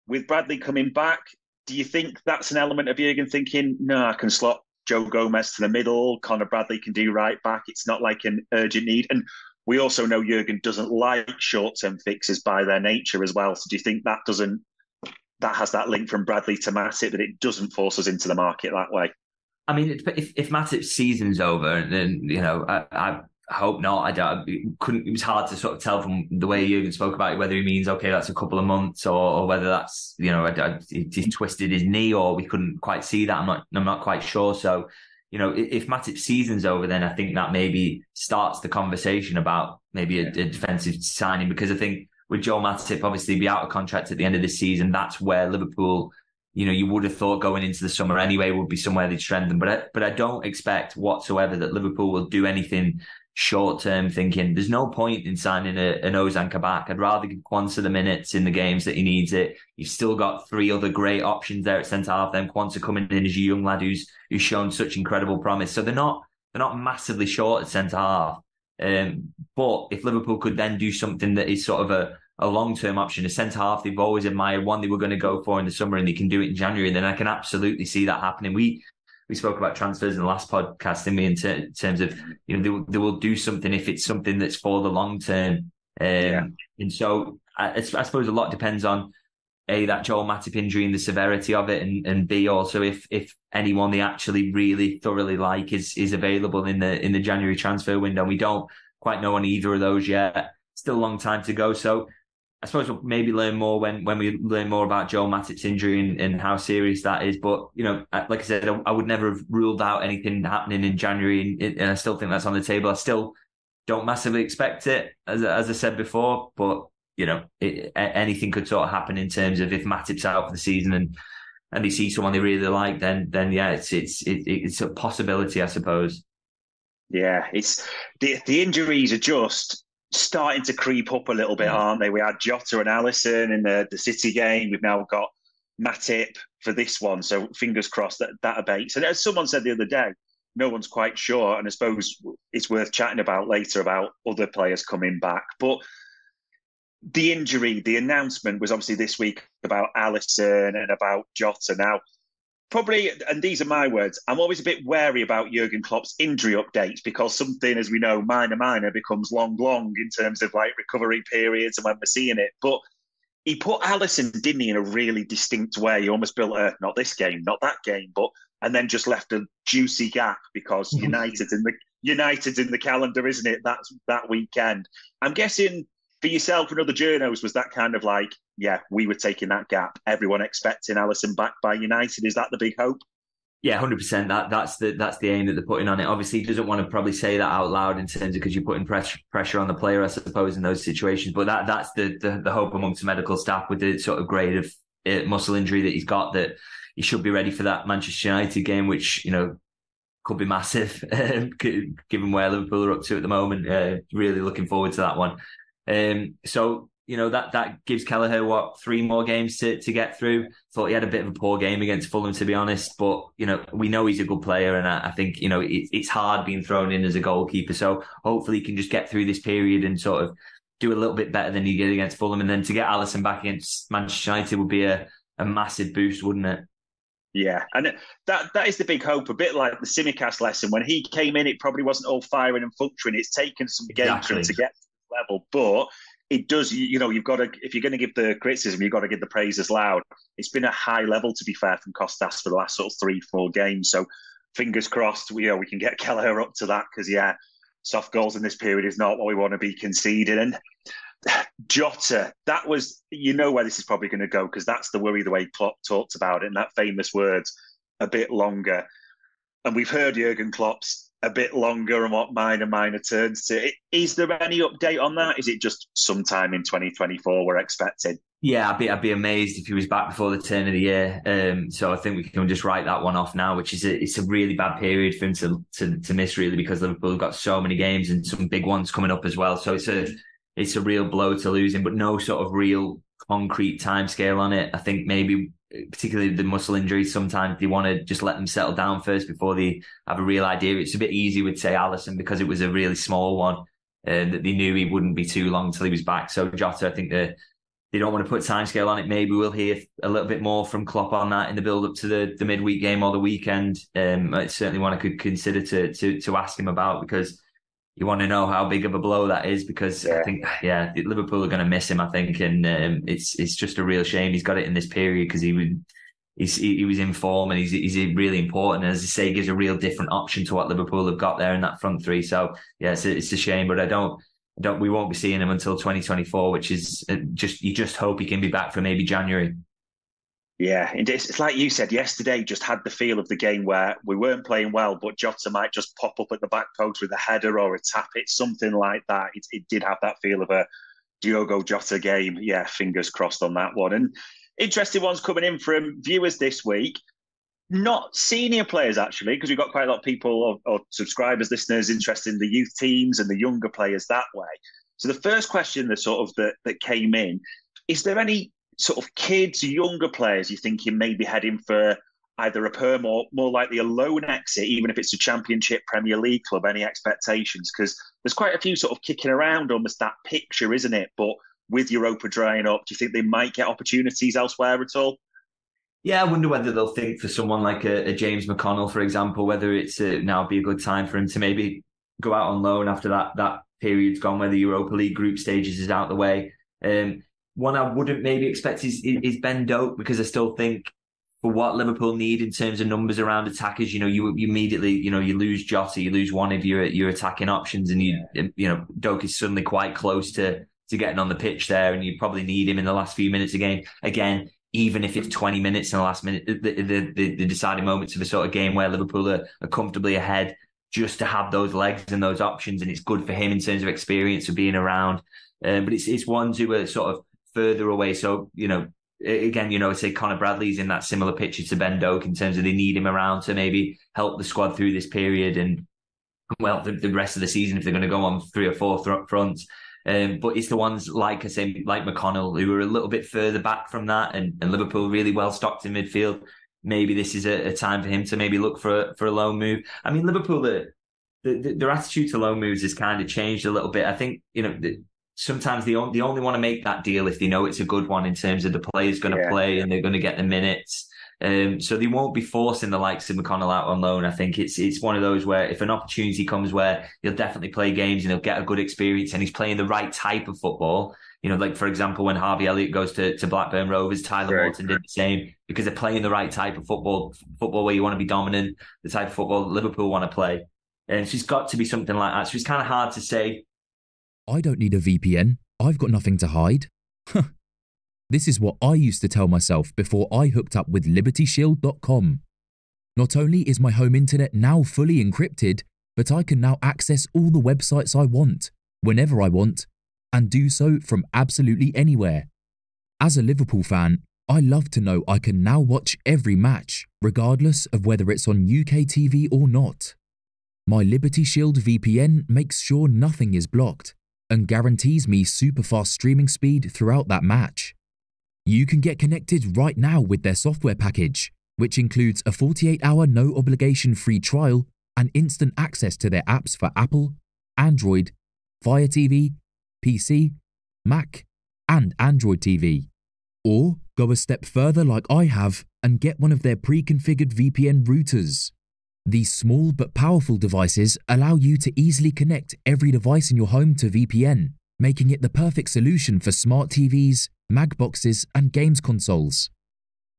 Speaker 3: with Bradley coming back, do you think that's an element of Jurgen thinking, no, I can slot Joe Gomez to the middle, Connor Bradley can do right back, it's not like an urgent need? And we also know Jurgen doesn't like short-term fixes by their nature as well. So do you think that has that link from Bradley to Matip, that it doesn't force us into the market that way?
Speaker 4: I mean, if Matip's season's over, then, you know, I hope not. It was hard to sort of tell from the way Jurgen spoke about it whether he means, okay, that's a couple of months, or whether that's, you know, he twisted his knee, or we couldn't quite see that. I'm not quite sure. So, you know, if Matip's season's over, then I think that maybe starts the conversation about maybe a defensive signing, because I think with Joe Matip obviously be out of contract at the end of this season, that's where Liverpool, you know, you would have thought going into the summer anyway, would be somewhere they'd strengthen. But I don't expect whatsoever that Liverpool will do anything short term, thinking there's no point in signing an Ozan Kabak. I'd rather give Quansah the minutes in the games that he needs it. You've still got three other great options there at centre half. Then Quansah coming in as a young lad who's shown such incredible promise. So they're not massively short at centre half. But if Liverpool could then do something that is sort of a long-term option, a centre-half they've always admired, one they were going to go for in the summer, and they can do it in January, then I can absolutely see that happening. We spoke about transfers in the last podcast, didn't we, in terms of, you know, they will do something if it's something that's for the long term. And so I suppose a lot depends on, A, that Joel Matip injury and the severity of it, and B, also if anyone they actually really thoroughly like is available in the January transfer window. We don't quite know on either of those yet. Still a long time to go. So I suppose we'll maybe learn more when we learn more about Joel Matip's injury and how serious that is. But, you know, like I said, I would never have ruled out anything happening in January, and I still think that's on the table. I still don't massively expect it, as I said before, but, you know, anything could sort of happen in terms of if Matip's out for the season and they see someone they really like, then yeah, it's a possibility, I suppose.
Speaker 3: Yeah, it's the injuries are just starting to creep up a little bit, aren't they? We had Jota and Alisson in the City game. We've now got Matip for this one, so fingers crossed that abates. And as someone said the other day, no one's quite sure, and I suppose it's worth chatting about later about other players coming back. But the injury, the announcement was obviously this week about Alisson and about Jota. Now, probably, and these are my words, I'm always a bit wary about Jurgen Klopp's injury updates, because something, as we know, minor becomes long in terms of like recovery periods and when we're seeing it. But he put Alisson, didn't he, in a really distinct way. He almost built not this game, not that game, and then just left a juicy gap, because United's in the calendar, isn't it? That's that weekend. I'm guessing for yourself and other journos, was that kind of like, yeah, we were taking that gap, everyone expecting Alisson back by United? Is that the big hope?
Speaker 4: Yeah, 100%. That's the aim that they're putting on it. Obviously, he doesn't want to probably say that out loud in terms of, because you're putting pressure on the player, I suppose, in those situations. But that's the hope amongst the medical staff, with the sort of grade of muscle injury that he's got, that he should be ready for that Manchester United game, which, you know, could be massive, given where Liverpool are up to at the moment. Really looking forward to that one. So, you know, that gives Kelleher, 3 more games to get through. Thought he had a bit of a poor game against Fulham, to be honest. But, you know, we know he's a good player, and I think, you know, it's hard being thrown in as a goalkeeper. So hopefully he can just get through this period and sort of do a little bit better than he did against Fulham. And then to get Alisson back against Manchester United would be a massive boost, wouldn't it?
Speaker 3: Yeah, and that is the big hope. A bit like the Simicast lesson. When he came in, it probably wasn't all firing and functioning. It's taken some games to get to this level, but it does, you know, you've got to, if you're going to give the criticism, you've got to give the praises loud. It's been a high level, to be fair, from Costas for the last sort of 3-4 games. So fingers crossed, we can get Kelleher up to that, because, yeah, soft goals in this period is not what we want to be conceding. And Jota, that was, you know where this is probably going to go, because that's the worry, the way Klopp talked about it, and that famous words, a bit longer. And we've heard Jurgen Klopp's a bit longer and what minor turns to. Is there any update on that? Is it just sometime in 2024 we're expecting?
Speaker 4: Yeah, I'd be amazed if he was back before the turn of the year. So I think we can just write that one off now, which is it's a really bad period for him to miss, really, because Liverpool have got so many games and some big ones coming up as well. So it's a real blow to lose him, but no sort of real concrete timescale on it. I think maybe, particularly the muscle injuries, sometimes they want to just let them settle down first before they have a real idea. It's a bit easy with, say, Alisson, because it was a really small one. that they knew he wouldn't be too long until he was back. So Jota, I think they don't want to put timescale on it. Maybe we'll hear a little bit more from Klopp on that in the build up to the midweek game or the weekend. It's certainly one I could consider to ask him about, because you want to know how big of a blow that is, because I think, Liverpool are going to miss him, I think. And it's just a real shame he's got it in this period, because he was in form and he's really important. And as I say, he gives a real different option to what Liverpool have got there in that front three. So, yeah, it's a shame, but we won't be seeing him until 2024, which is you just hope he can be back for maybe January.
Speaker 3: Yeah, it's like you said yesterday, just had the feel of the game where we weren't playing well, but Jota might just pop up at the back post with a header or a tap. It's something like that. It did have that feel of a Diogo Jota game. Yeah, fingers crossed on that one. And interesting ones coming in from viewers this week. Not senior players, actually, because we've got quite a lot of people or subscribers, listeners interested in the youth teams and the younger players that way. So the first question that came in, is there any sort of kids, younger players you think you may be heading for either a perm or more likely a loan exit, even if it's a Championship Premier League club? Any expectations? Because there's quite a few sort of kicking around almost that picture, isn't it? But with Europa drying up, do you think they might get opportunities elsewhere at all?
Speaker 4: Yeah, I wonder whether they'll think for someone like a James McConnell, for example, whether it's now be a good time for him to maybe go out on loan after that period's gone, where the Europa League group stages is out the way. One I wouldn't maybe expect is Ben Doak, because I still think for what Liverpool need in terms of numbers around attackers, you immediately, you lose Jota, you lose one of your attacking options, and Doak is suddenly quite close to getting on the pitch there, and you probably need him in the last few minutes again, even if it's 20 minutes in the last minute, the deciding moments of a sort of game where Liverpool are comfortably ahead, just to have those legs and those options. And it's good for him in terms of experience of being around. But it's ones who are sort of further away. So, again, say Conor Bradley's in that similar picture to Ben Doak in terms of they need him around to maybe help the squad through this period and, well, the rest of the season if they're going to go on 3 or 4 fronts. But it's the ones like McConnell, who are a little bit further back from that, and Liverpool really well stocked in midfield. Maybe this is a time for him to maybe look for a loan move. I mean, Liverpool, their attitude to loan moves has kind of changed a little bit. I think sometimes they only want to make that deal if they know it's a good one in terms of the player's going to play and they're going to get the minutes. So they won't be forcing the likes of McConnell out on loan. I think it's one of those where if an opportunity comes where he'll definitely play games and he'll get a good experience and he's playing the right type of football, like for example, when Harvey Elliott goes to Blackburn Rovers, Tyler Morton did the same, because they're playing the right type of football where you want to be dominant, the type of football Liverpool want to play. And she's got to be something like that. So it's kind of hard to say.
Speaker 10: I don't need a VPN. I've got nothing to hide. This is what I used to tell myself before I hooked up with LibertyShield.com. Not only is my home internet now fully encrypted, but I can now access all the websites I want, whenever I want, and do so from absolutely anywhere. As a Liverpool fan, I love to know I can now watch every match, regardless of whether it's on UK TV or not. My Liberty Shield VPN makes sure nothing is blocked and guarantees me super fast streaming speed throughout that match. You can get connected right now with their software package, which includes a 48-hour no-obligation free trial and instant access to their apps for Apple, Android, Fire TV, PC, Mac, and Android TV. Or go a step further like I have and get one of their pre-configured VPN routers. These small but powerful devices allow you to easily connect every device in your home to VPN, making it the perfect solution for smart TVs, mag boxes, and games consoles.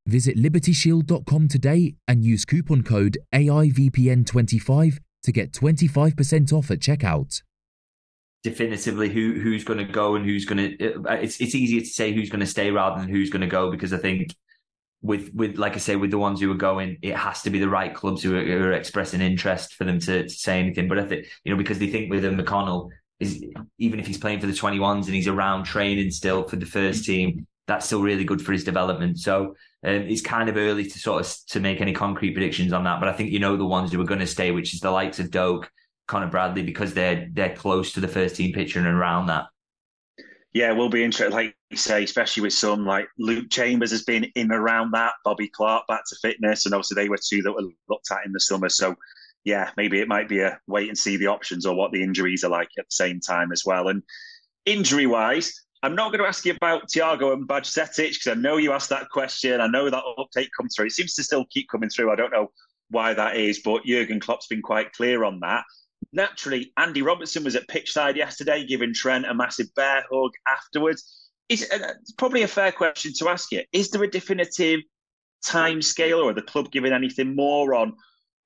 Speaker 10: Visit LibertyShield.com today and use coupon code AIVPN25 to get 25% off at checkout.
Speaker 4: Definitively who's going to go and who's going to... It's easier to say who's going to stay rather than who's going to go, because I think with like I say, with the ones who are going, it has to be the right clubs who are expressing interest for them to say anything. But I think, because they think with McConnell, is even if he's playing for the 21s and he's around training still for the first team, that's still really good for his development. So it's kind of early to make any concrete predictions on that. But I think the ones who are going to stay, which is the likes of Doak, Conor Bradley, because they're close to the first team picture and around that.
Speaker 3: Yeah, we'll be interested, like you say, especially with some like Luke Chambers has been in around that, Bobby Clark back to fitness, and obviously they were two that were looked at in the summer. So yeah, maybe it might be a wait and see the options or what the injuries are like at the same time as well. And injury-wise, I'm not going to ask you about Thiago and Bajcetic because I know you asked that question. I know that update comes through. It seems to still keep coming through. I don't know why that is, but Jurgen Klopp's been quite clear on that. Naturally, Andy Robertson was at pitchside yesterday, giving Trent a massive bear hug afterwards. It's probably a fair question to ask you. Is there a definitive time scale, or are the club giving anything more on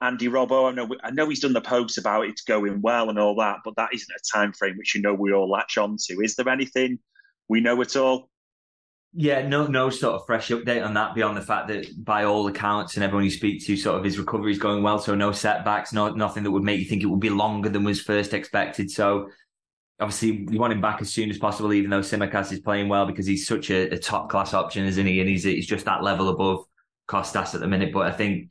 Speaker 3: Andy Robbo? I know he's done the posts about it's going well and all that, but that isn't a time frame which we all latch on to. Is there anything we know at all?
Speaker 4: Yeah, no sort of fresh update on that beyond the fact that by all accounts and everyone you speak to, sort of his recovery is going well. So no setbacks, nothing that would make you think it would be longer than was first expected. So obviously you want him back as soon as possible, even though Tsimikas is playing well because he's such a top class option, isn't he? And he's just that level above Kostas at the minute. But I think,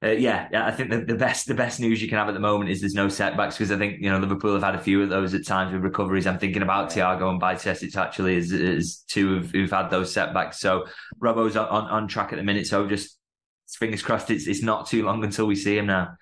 Speaker 4: I think the best news you can have at the moment is there's no setbacks, because I think, Liverpool have had a few of those at times with recoveries. I'm thinking about Thiago and Bajcetic actually as two who've had those setbacks. So Robbo's on track at the minute. So just fingers crossed it's not too long until we see him now.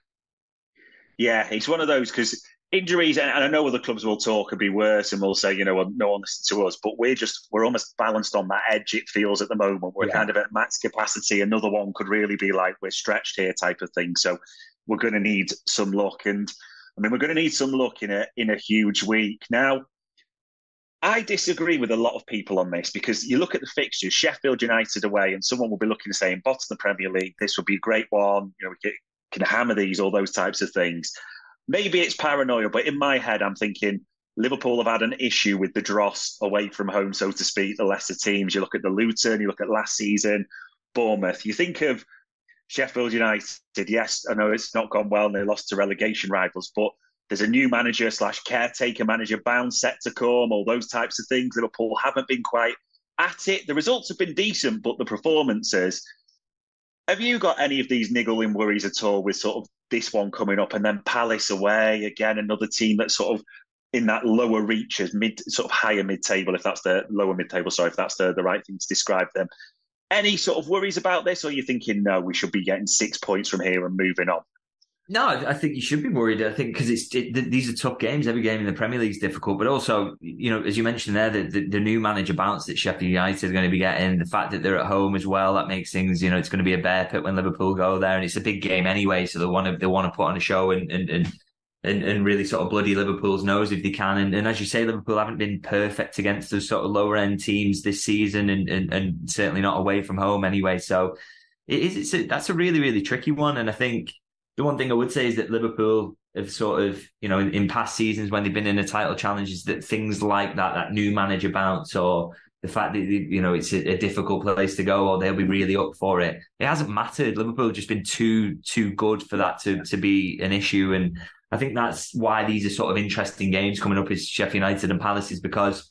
Speaker 3: Yeah, it's one of those, because injuries, and I know other clubs will talk and be worse and will say, well, no one listens to us, but we're almost balanced on that edge, it feels, at the moment. We're kind of at max capacity. Another one could really be like, we're stretched here type of thing. So we're going to need some luck. And we're going to need some luck in a huge week. Now, I disagree with a lot of people on this, because you look at the fixtures, Sheffield United away, and someone will be looking to say, in bottom of the Premier League, this would be a great one. We can hammer these, all those types of things. Maybe it's paranoia, but in my head, I'm thinking Liverpool have had an issue with the dross away from home, so to speak, the lesser teams. You look at the Luton, you look at last season, Bournemouth. You think of Sheffield United. Yes, I know it's not gone well and they lost to relegation rivals, but there's a new manager / caretaker manager bound set to come, all those types of things. Liverpool haven't been quite at it. The results have been decent, but the performances... Have you got any of these niggling worries at all with sort of this one coming up, and then Palace away, again, another team that's sort of in that lower reaches, higher mid-table, if that's the lower mid-table, if that's the right thing to describe them. Any sort of worries about this, or are you thinking, no, we should be getting 6 points from here and moving on?
Speaker 4: No, I think you should be worried. I think because these are tough games. Every game in the Premier League is difficult, but also, as you mentioned there, the new manager bounce that Sheffield United are going to be getting, the fact that they're at home as well, that makes things, it's going to be a bear pit when Liverpool go there, and it's a big game anyway. So they want to put on a show and really sort of bloody Liverpool's nose if they can. And as you say, Liverpool haven't been perfect against those sort of lower end teams this season, and certainly not away from home anyway. So that's a really, really tricky one, and I think. The one thing I would say is that Liverpool have sort of, in past seasons when they've been in a title challenge, is that things like that new manager bounce, or the fact that, it's a difficult place to go, or they'll be really up for it. It hasn't mattered. Liverpool have just been too good for that to be an issue. And I think that's why these are sort of interesting games coming up as Sheffield United and Palace, is because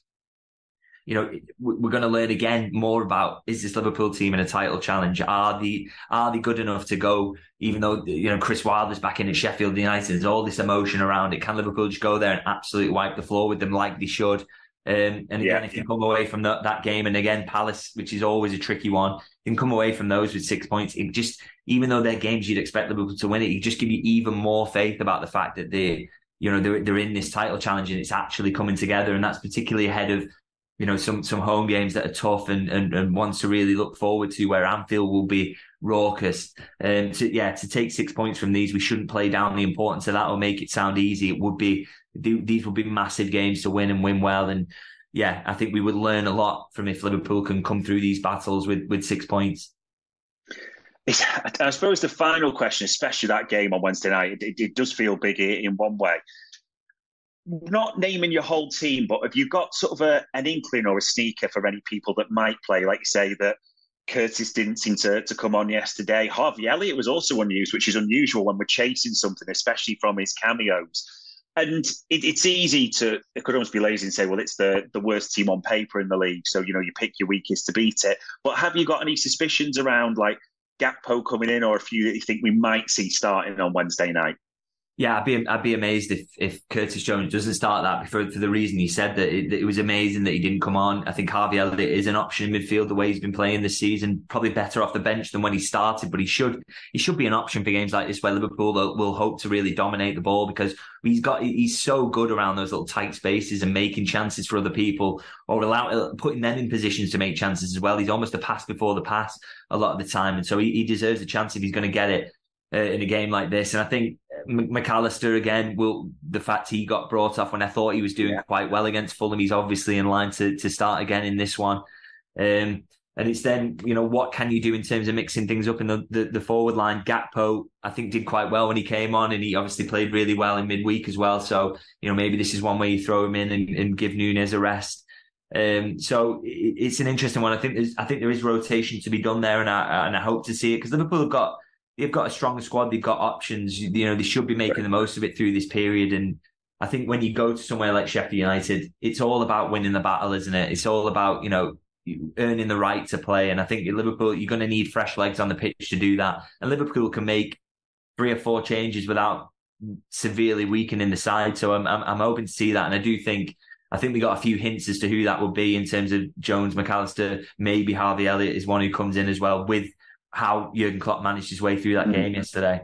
Speaker 4: we're going to learn again more about, is this Liverpool team in a title challenge? Are they good enough to go, even though, Chris Wilder's back in at Sheffield United, there's all this emotion around it. Can Liverpool just go there and absolutely wipe the floor with them like they should? And again, if you come away from that game, and again, Palace, which is always a tricky one, you can come away from those with 6 points. It just, even though they're games you'd expect Liverpool to win it just give you even more faith about the fact that they're in this title challenge and it's actually coming together. And that's particularly ahead of, some home games that are tough and ones to really look forward to, where Anfield will be raucous. To take 6 points from these, we shouldn't play down the importance of that or make it sound easy. These would be massive games to win and win well. And I think we would learn a lot from if Liverpool can come through these battles with 6 points.
Speaker 3: I suppose the final question, especially that game on Wednesday night, it does feel big in one way. Not naming your whole team, but have you got sort of an inkling or a sneaker for any people that might play? Like you say, that Curtis didn't seem to come on yesterday. Harvey Elliott was also unused, which is unusual when we're chasing something, especially from his cameos. And it's easy it could almost be lazy and say, well, it's the worst team on paper in the league, so, you pick your weakest to beat it. But have you got any suspicions around, like, Gakpo coming in, or a few that you think we might see starting on Wednesday night?
Speaker 4: Yeah, I'd be amazed if Curtis Jones doesn't start that for the reason he said, that it was amazing that he didn't come on. I think Harvey Elliott is an option in midfield the way he's been playing this season, probably better off the bench than when he started, but he should be an option for games like this where Liverpool will hope to really dominate the ball, because he's so good around those little tight spaces and making chances for other people, or putting them in positions to make chances as well. He's almost a pass before the pass a lot of the time, and so he deserves a chance if he's going to get it in a game like this. And I think McAllister, again, the fact he got brought off when I thought he was doing quite well against Fulham, he's obviously in line to start again in this one. And it's then, what can you do in terms of mixing things up in the forward line? Gakpo, I think, did quite well when he came on, and he obviously played really well in midweek as well. So, maybe this is one way you throw him in and give Núñez a rest. So it's an interesting one. I think there is rotation to be done there, and I hope to see it, because Liverpool they've got a strong squad. They've got options. They should be making the most of it through this period. And I think when you go to somewhere like Sheffield United, it's all about winning the battle, isn't it? It's all about, earning the right to play. And I think at Liverpool, you're going to need fresh legs on the pitch to do that. And Liverpool can make 3 or 4 changes without severely weakening the side. So I'm hoping to see that. And I think we got a few hints as to who that would be in terms of Jones, McAllister, maybe Harvey Elliott is one who comes in as well, with how Jurgen Klopp managed his way through that game yesterday.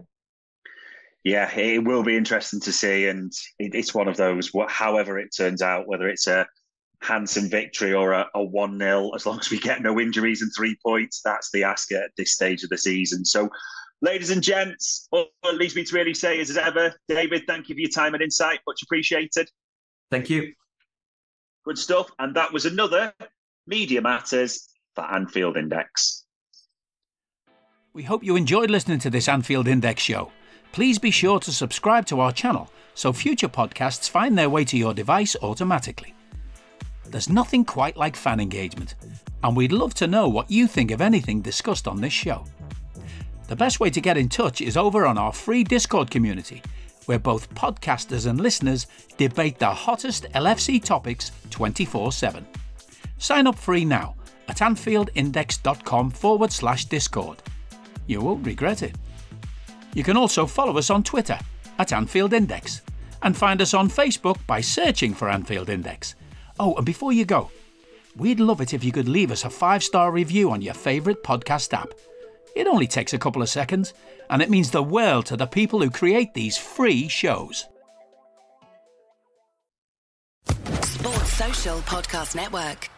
Speaker 3: Yeah, it will be interesting to see, and it's one of those, however it turns out, whether it's a handsome victory or a 1-0, as long as we get no injuries and 3 points, that's the ask at this stage of the season. So, ladies and gents, all it leaves me to really say is, as ever, David, thank you for your time and insight. Much appreciated.
Speaker 4: Thank you.
Speaker 3: Good stuff. And that was another Media Matters for Anfield Index.
Speaker 2: We hope you enjoyed listening to this Anfield Index show. Please be sure to subscribe to our channel so future podcasts find their way to your device automatically. There's nothing quite like fan engagement, and we'd love to know what you think of anything discussed on this show. The best way to get in touch is over on our free Discord community, where both podcasters and listeners debate the hottest LFC topics 24/7. Sign up free now at anfieldindex.com/Discord. You won't regret it. You can also follow us on Twitter at Anfield Index, and find us on Facebook by searching for Anfield Index. Oh, and before you go, we'd love it if you could leave us a 5-star review on your favourite podcast app. It only takes a couple of seconds, and it means the world to the people who create these free shows.
Speaker 1: Sports Social Podcast Network.